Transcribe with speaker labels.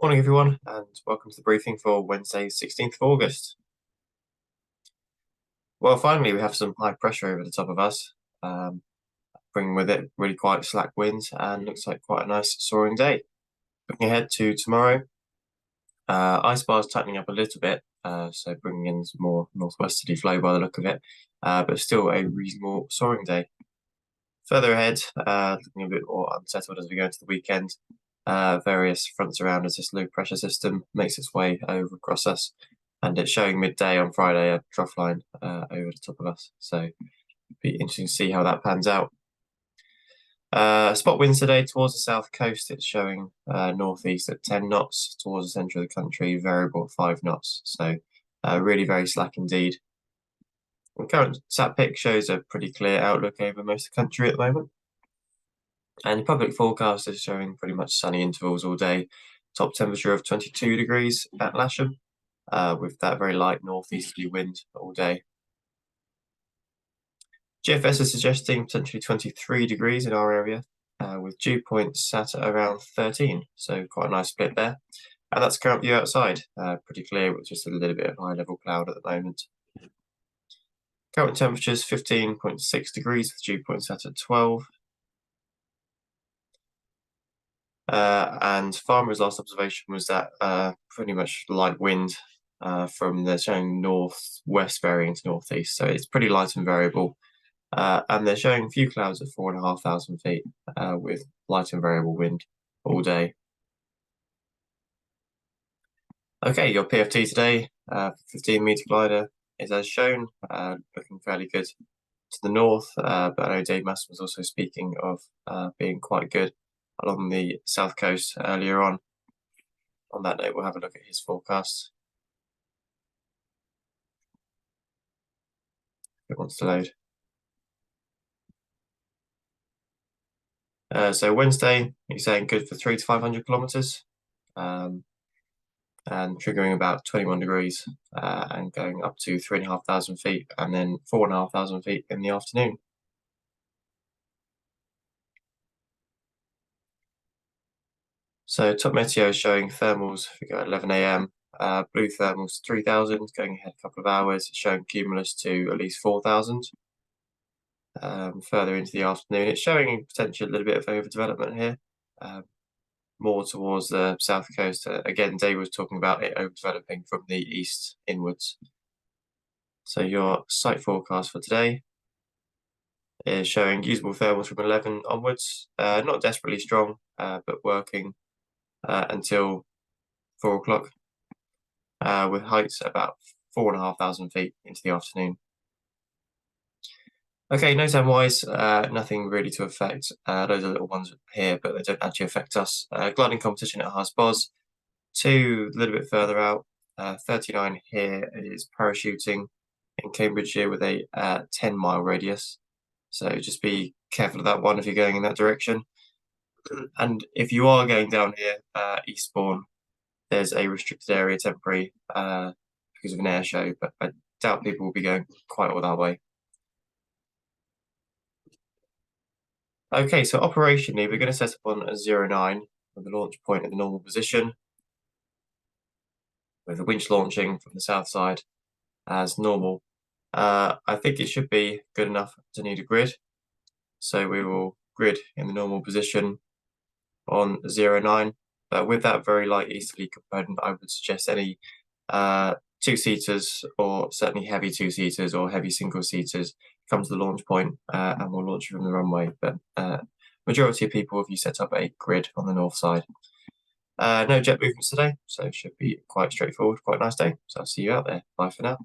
Speaker 1: Morning, everyone, and welcome to the briefing for Wednesday, 16th of August. Well, finally, we have some high pressure over the top of us, bringing with it really quite slack winds and looks like quite a nice soaring day. Looking ahead to tomorrow, ice bars tightening up a little bit, so bringing in some more northwesterly flow by the look of it, but still a reasonable soaring day. Further ahead, looking a bit more unsettled as we go into the weekend. Various fronts around as this low pressure system makes its way over across us, and it's showing midday on Friday a trough line over the top of us. So it'll be interesting to see how that pans out. Spot winds today towards the south coast. It's showing northeast at 10 knots, towards the centre of the country, variable at 5 knots. So really very slack indeed. The current sat pic shows a pretty clear outlook over most of the country at the moment. And the public forecast is showing pretty much sunny intervals all day. Top temperature of 22 degrees at Lasham, with that very light northeasterly wind all day. GFS is suggesting potentially 23 degrees in our area, with dew points sat at around 13. So quite a nice split there. And that's current view outside, pretty clear with just a little bit of high level cloud at the moment. Current temperatures 15.6 degrees with dew points sat at 12. And Farmer's last observation was that pretty much light wind from the showing northwest varying to northeast, so it's pretty light and variable. And they're showing a few clouds at 4,500 feet with light and variable wind all day. Okay, your PFT today, 15-meter glider is as shown, looking fairly good to the north, but I know Dave Massam was also speaking of being quite good along the south coast earlier on. On that note, we'll have a look at his forecast. If it wants to load. So Wednesday, he's saying good for 300 to 500 kilometers, and triggering about 21 degrees, and going up to 3,500 feet, and then 4,500 feet in the afternoon. So top meteo is showing thermals, if we go at 11 a.m., blue thermals 3,000, going ahead a couple of hours, showing cumulus to at least 4,000. Further into the afternoon, it's showing potentially a little bit of overdevelopment here, more towards the south coast. Again, Dave was talking about it overdeveloping from the east inwards. So your site forecast for today is showing usable thermals from 11 onwards, not desperately strong, but working until 4 o'clock, with heights about 4,500 feet into the afternoon. Okay, NOTAM wise, nothing really to affect. Those are little ones here, but they don't actually affect us. Gliding competition at Haas-Boz, 2 a little bit further out. 39 here is parachuting in Cambridgeshire with a 10-mile radius. So just be careful of that one if you're going in that direction. And if you are going down here, eastbourne, there's a restricted area temporary because of an air show, but I doubt people will be going quite all that way. Okay, so operationally, we're going to set up on a 09 with the launch point in the normal position, with the winch launching from the south side as normal. I think it should be good enough to need a grid. So we will grid in the normal position on 09. But with that very light easterly component, I would suggest any 2-seaters, or certainly heavy 2-seaters or heavy single-seaters, come to the launch point and we'll launch from the runway. But majority of people, if you set up a grid on the north side. No jet movements today, so it should be quite straightforward, quite a nice day. So I'll see you out there. Bye for now.